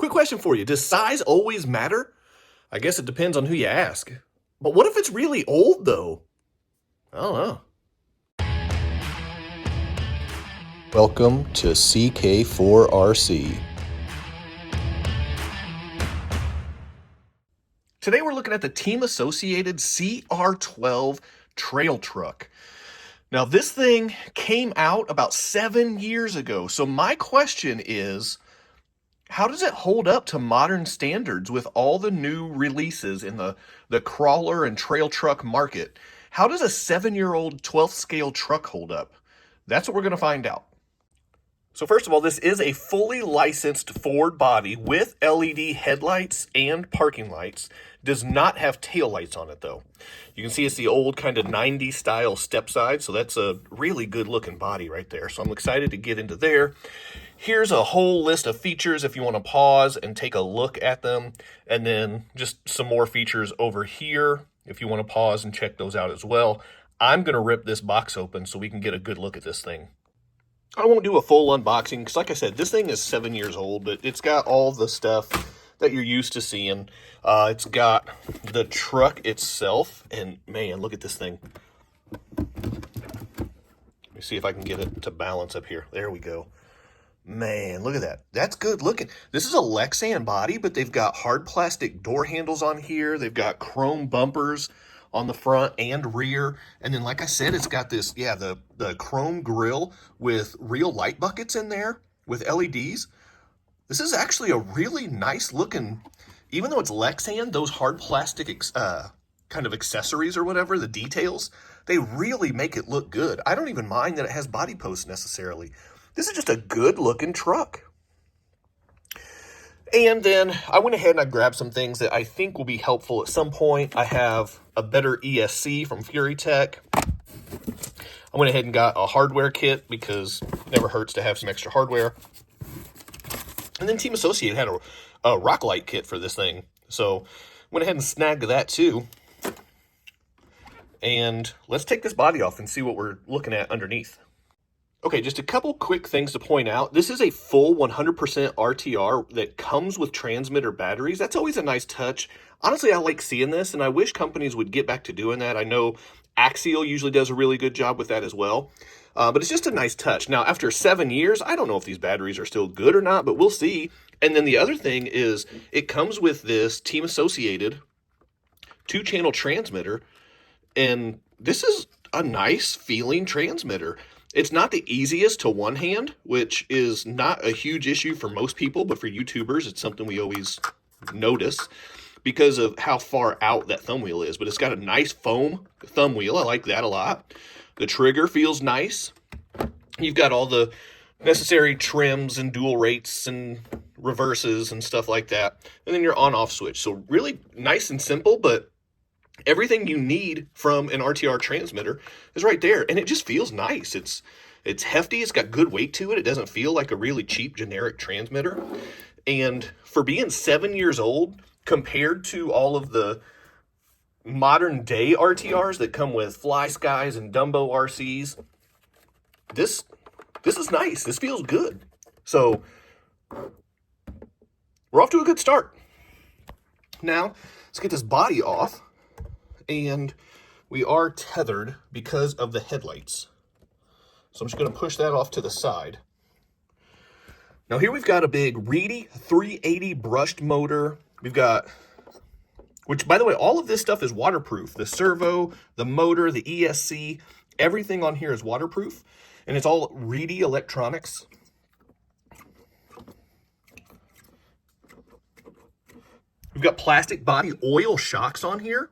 Quick question for you. Does size always matter? I guess it depends on who you ask. But what if it's really old, though? I don't know. Welcome to CK4RC. Today we're looking at the Team Associated CR12 trail truck. Now this thing came out about 7 years ago. So my question is, how does it hold up to modern standards with all the new releases in the crawler and trail truck market? How does a 7-year-old 12th scale truck hold up? That's what we're going to find out. So first of all, this is a fully licensed Ford body with LED headlights and parking lights. Does not have tail lights on it though. You can see it's the old kind of 90s style step side, so that's a really good looking body right there. So I'm excited to get into there. Here's a whole list of features if you want to pause and take a look at them, and then just some more features over here if you want to pause and check those out as well. I'm going to rip this box open so we can get a good look at this thing. I won't do a full unboxing because, like I said, this thing is 7 years old, but it's got all the stuff that you're used to seeing. It's got the truck itself, and man, look at this thing. Let me see if I can get it to balance up here. There we go. Man, look at that. That's good looking. This is a Lexan body, but they've got hard plastic door handles on here. They've got chrome bumpers on the front and rear. And then, like I said, it's got this, the chrome grille with real light buckets in there with LEDs. This is actually a really nice looking, even though it's Lexan, those hard plastic kind of accessories or whatever, the details, they really make it look good. I don't even mind that it has body posts necessarily. This is just a good looking truck. And then I went ahead and I grabbed some things that I think will be helpful at some point. I have a better ESC from Fury Tech. I went ahead and got a hardware kit because it never hurts to have some extra hardware. And then Team Associated had a rock light kit for this thing. So went ahead and snagged that too. And let's take this body off and see what we're looking at underneath. Okay, just a couple quick things to point out. This is a full 100% RTR that comes with transmitter batteries. That's always a nice touch. Honestly, I like seeing this, and I wish companies would get back to doing that. I know Axial usually does a really good job with that as well. But it's just a nice touch. Now, after 7 years, I don't know if these batteries are still good or not, but we'll see. And then the other thing is it comes with this Team Associated 2-channel transmitter, and this is a nice feeling transmitter. It's not the easiest to one hand, which is not a huge issue for most people, but for YouTubers, it's something we always notice because of how far out that thumb wheel is. But it's got a nice foam thumb wheel. I like that a lot. The trigger feels nice. You've got all the necessary trims and dual rates and reverses and stuff like that. And then your on-off switch. So really nice and simple, but everything you need from an RTR transmitter is right there, and it just feels nice. It's hefty, it's got good weight to it. It doesn't feel like a really cheap generic transmitter. And for being 7 years old, compared to all of the modern day RTRs that come with Fly Skies and Dumbo RCs, this is nice. This feels good. So we're off to a good start. Now, let's get this body off. And we are tethered because of the headlights. So I'm just going to push that off to the side. Now here we've got a big Reedy 380 brushed motor. We've got, which by the way, all of this stuff is waterproof. The servo, the motor, the ESC, everything on here is waterproof. And it's all Reedy electronics. We've got plastic body oil shocks on here.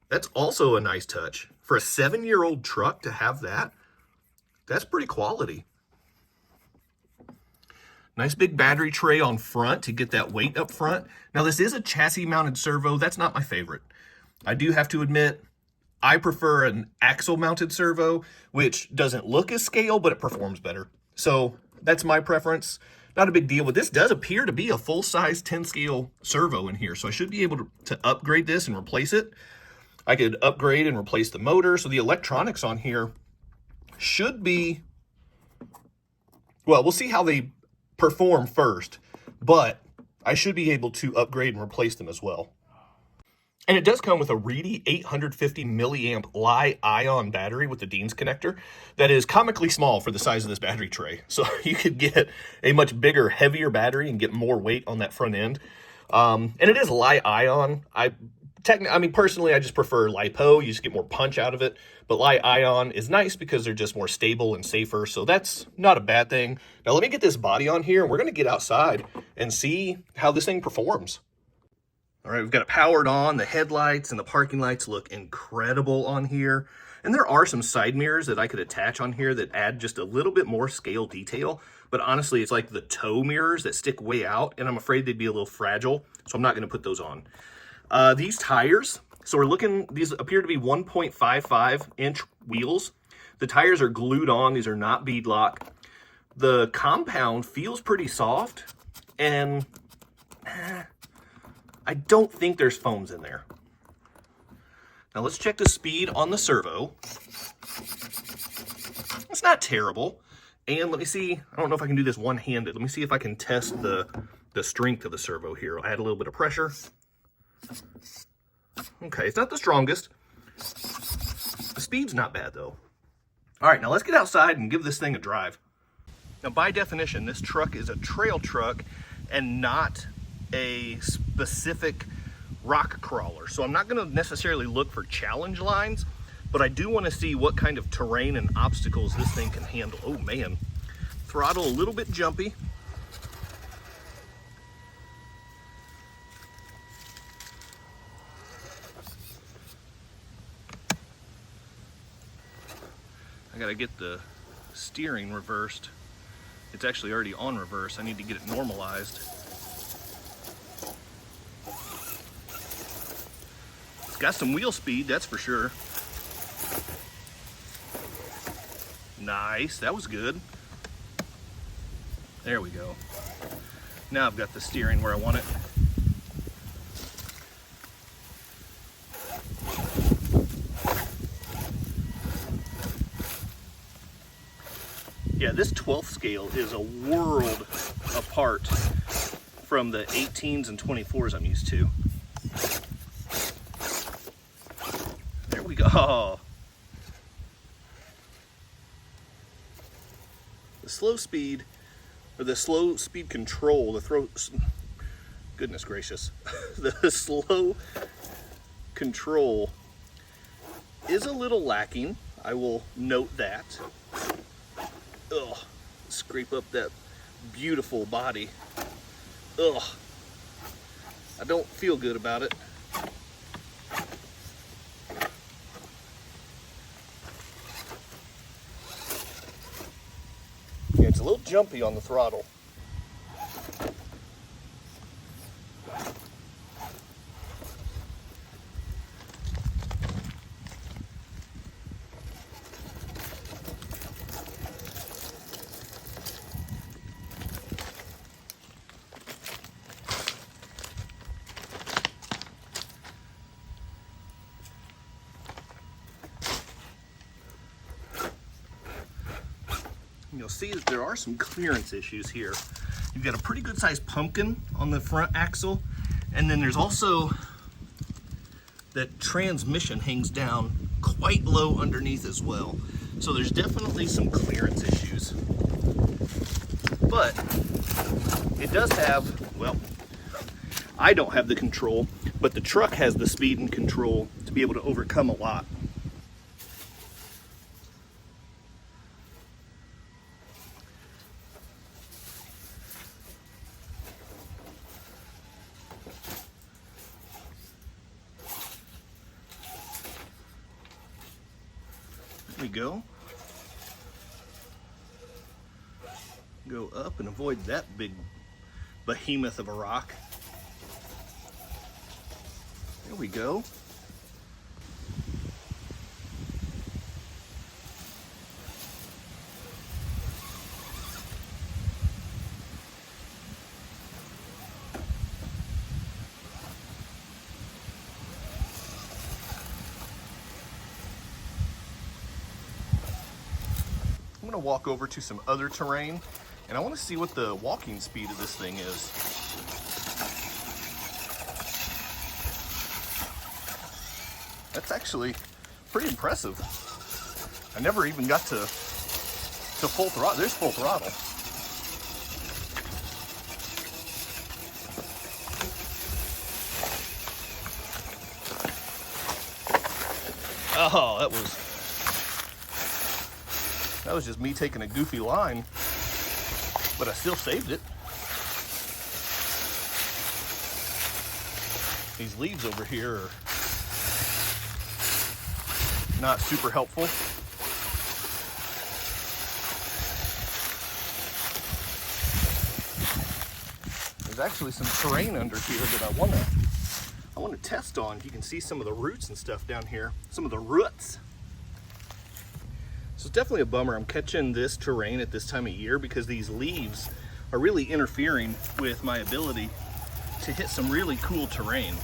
That's also a nice touch. For a 7-year-old truck to have that, that's pretty quality. Nice big battery tray on front to get that weight up front. Now this is a chassis mounted servo. That's not my favorite. I do have to admit, I prefer an axle mounted servo, which doesn't look as scale, but it performs better. So that's my preference. Not a big deal, but this does appear to be a full-size 10-scale servo in here. So I should be able to upgrade this and replace it. I could upgrade and replace the motor. So the electronics on here should be, well, we'll see how they perform first. but I should be able to upgrade and replace them as well. And it does come with a Reedy 850 milliamp Li-ion battery with the Dean's connector that is comically small for the size of this battery tray. So you could get a much bigger, heavier battery and get more weight on that front end. And it is Li-ion. I mean, personally, I just prefer LiPo. You just get more punch out of it. But Li-ion is nice because they're just more stable and safer. So that's not a bad thing. Now let me get this body on here and we're going to get outside and see how this thing performs. All right, we've got it powered on. The headlights and the parking lights look incredible on here. And there are some side mirrors that I could attach on here that add just a little bit more scale detail. But honestly, it's like the toe mirrors that stick way out, and I'm afraid they'd be a little fragile, so I'm not going to put those on. These tires, so these appear to be 1.55 inch wheels. The tires are glued on. These are not beadlock. The compound feels pretty soft, and I don't think there's foams in there. Now let's check the speed on the servo. It's not terrible. And let me see, I don't know if I can do this one-handed. Let me see if I can test the strength of the servo here. I'll add a little bit of pressure. Okay, it's not the strongest. The speed's not bad though. All right, now let's get outside and give this thing a drive. Now by definition, this truck is a trail truck and not a specific rock crawler. So I'm not going to necessarily look for challenge lines, but I do want to see what kind of terrain and obstacles this thing can handle. Oh man, throttle a little bit jumpy. I gotta get the steering reversed. It's actually already on reverse. I need to get it normalized. It's got some wheel speed, that's for sure. Nice, that was good. There we go. Now I've got the steering where I want it. Yeah, this 12th scale is a world apart from the 18s and 24s I'm used to. There we go. Oh. The slow speed, or the slow speed control, goodness gracious, the slow control is a little lacking. I will note that. Ugh, scrape up that beautiful body. Ugh, I don't feel good about it. Yeah, it's a little jumpy on the throttle. You'll see that there are some clearance issues here. You've got a pretty good sized pumpkin on the front axle, and then there's also that transmission hangs down quite low underneath as well. So there's definitely some clearance issues. But it does have, well, I don't have the control, but the truck has the speed and control to be able to overcome a lot. We go up and avoid that big behemoth of a rock. There we go. I'm going to walk over to some other terrain And I want to see what the walking speed of this thing is. That's actually pretty impressive. I never even got to full throttle. There's full throttle. Oh, that was just me taking a goofy line, but I still saved it. These leaves over here are not super helpful. There's actually some terrain under here that I want to test on. You can see some of the roots and stuff down here, some of the roots. So it's definitely a bummer I'm catching this terrain at this time of year, because these leaves are really interfering with my ability to hit some really cool terrain.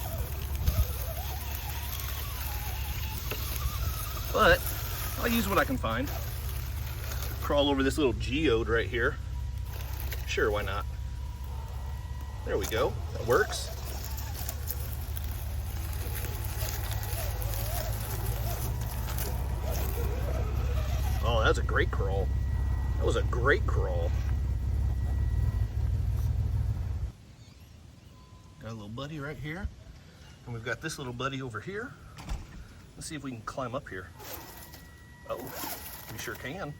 But I'll use what I can find. Crawl over this little geode right here. Sure, why not? There we go, that works. Oh, that's a great crawl. That was a great crawl. Got a little buddy right here. And we've got this little buddy over here. Let's see if we can climb up here. Oh, we sure can.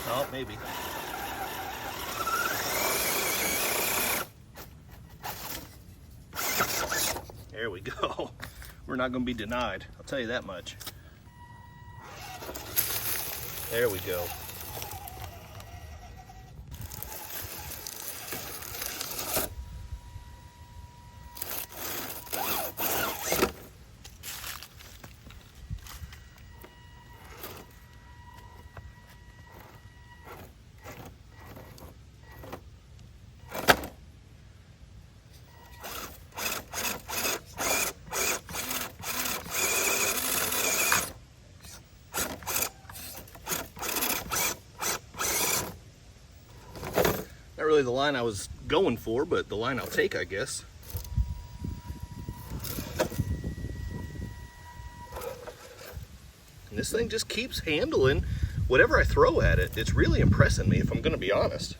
Oh, maybe. There we go. We're not going to be denied, I'll tell you that much. There we go. Not really the line I was going for, but the line I'll take, I guess. And this thing just keeps handling whatever I throw at it. It's really impressing me, if I'm going to be honest.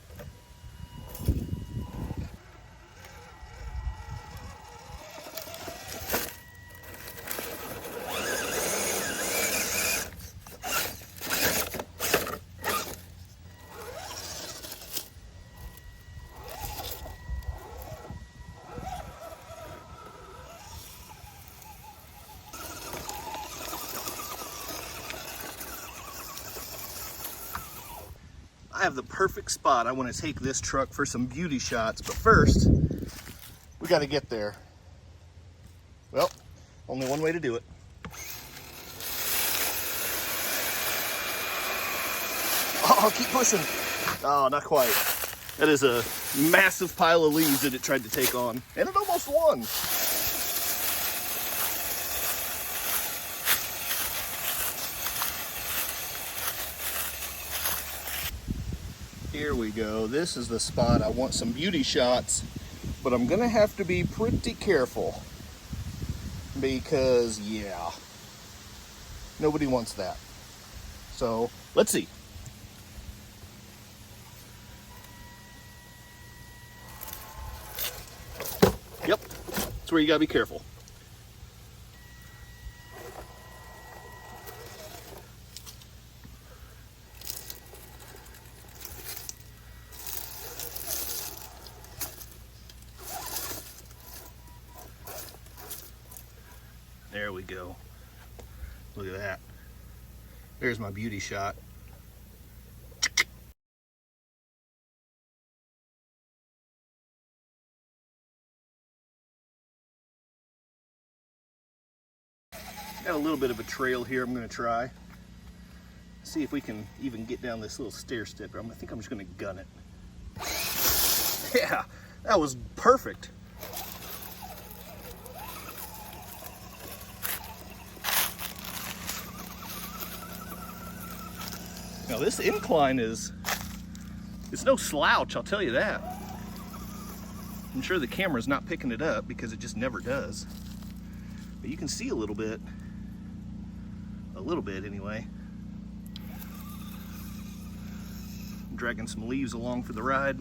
I have the perfect spot. I want to take this truck for some beauty shots, but first, we got to get there. Well, only one way to do it. Oh, keep pushing. Oh, not quite. That is a massive pile of leaves that it tried to take on, and it almost won. Here we go. This is the spot I want some beauty shots, but I'm gonna have to be pretty careful because, yeah, nobody wants that. So let's see. Yep, that's where you gotta be careful. There we go. Look at that. There's my beauty shot. Got a little bit of a trail here I'm going to try. See if we can even get down this little stair step. I think I'm just going to gun it. Yeah, that was perfect. Now this incline it's no slouch, I'll tell you that. I'm sure the camera's not picking it up because it just never does. But you can see a little bit anyway. I'm dragging some leaves along for the ride.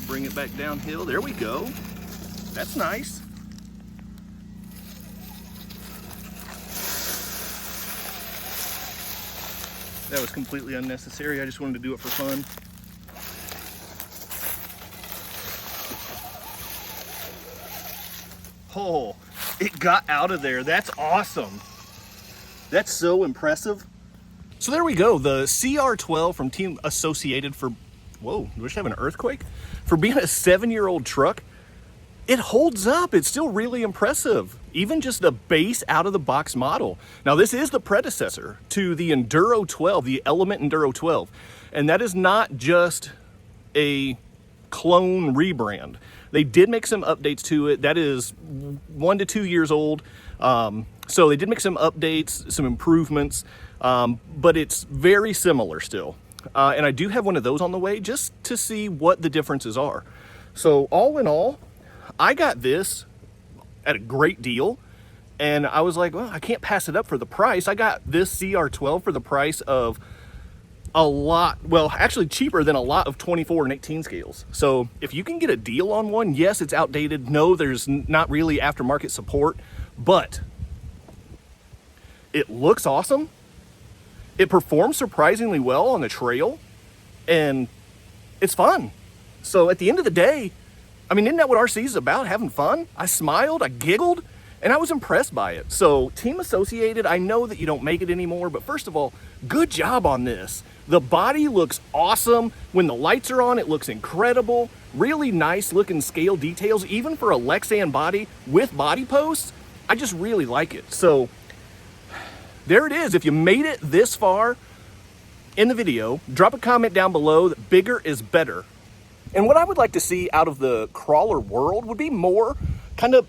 Bring it back downhill. There we go. That's nice. That was completely unnecessary. I just wanted to do it for fun. Oh, it got out of there. That's awesome. That's so impressive. So there we go. The CR12 from Team Associated for, whoa, we're just having an earthquake? For being a 7-year-old truck, it holds up. It's still really impressive. Even just the base out of the box model. Now this is the predecessor to the Enduro 12, the Element Enduro 12. And that is not just a clone rebrand. They did make some updates to it. That is 1 to 2 years old. So they did make some updates, some improvements, but it's very similar still. And I do have one of those on the way just to see what the differences are. So all in all, I got this at a great deal, and I was like, well, I can't pass it up for the price. I got this CR12 for the price of a lot, well, actually cheaper than a lot of 24 and 18 scales. So if you can get a deal on one, yes, it's outdated. No, there's not really aftermarket support, but it looks awesome. It performs surprisingly well on the trail, and it's fun. So at the end of the day, I mean, isn't that what RC is about? Having fun? I smiled, I giggled, and I was impressed by it. So Team Associated, I know that you don't make it anymore, but first of all, good job on this. The body looks awesome. When the lights are on, it looks incredible. Really nice looking scale details, even for a Lexan body with body posts. I just really like it. So there it is. If you made it this far in the video, drop a comment down below that bigger is better. And what I would like to see out of the crawler world would be more kind of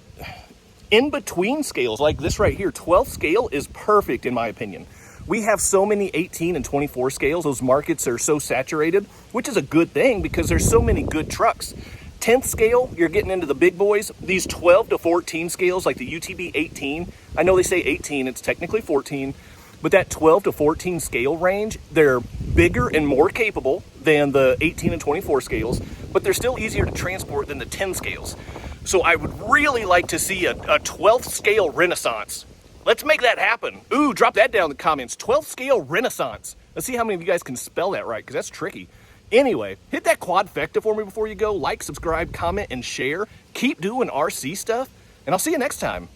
in between scales like this right here. 12th scale is perfect in my opinion. We have so many 18 and 24 scales. Those markets are so saturated, which is a good thing because there's so many good trucks. 10th scale, you're getting into the big boys. These 12 to 14 scales like the UTB 18, I know they say 18, it's technically 14, but that 12 to 14 scale range, they're bigger and more capable than the 18 and 24 scales, but they're still easier to transport than the 10 scales. So I would really like to see a 12th scale renaissance. Let's make that happen. Ooh, drop that down in the comments. 12th scale renaissance. Let's see how many of you guys can spell that right, because that's tricky. Anyway, hit that quadfecta for me before you go. Like, subscribe, comment, and share. Keep doing RC stuff, and I'll see you next time.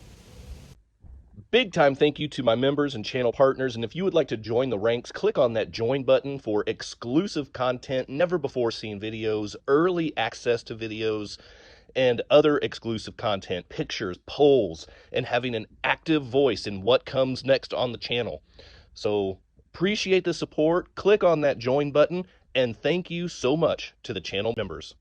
Big time thank you to my members and channel partners, and if you would like to join the ranks, click on that join button for exclusive content, never before seen videos, early access to videos, and other exclusive content, pictures, polls, and having an active voice in what comes next on the channel. So appreciate the support. Click on that join button, and thank you so much to the channel members.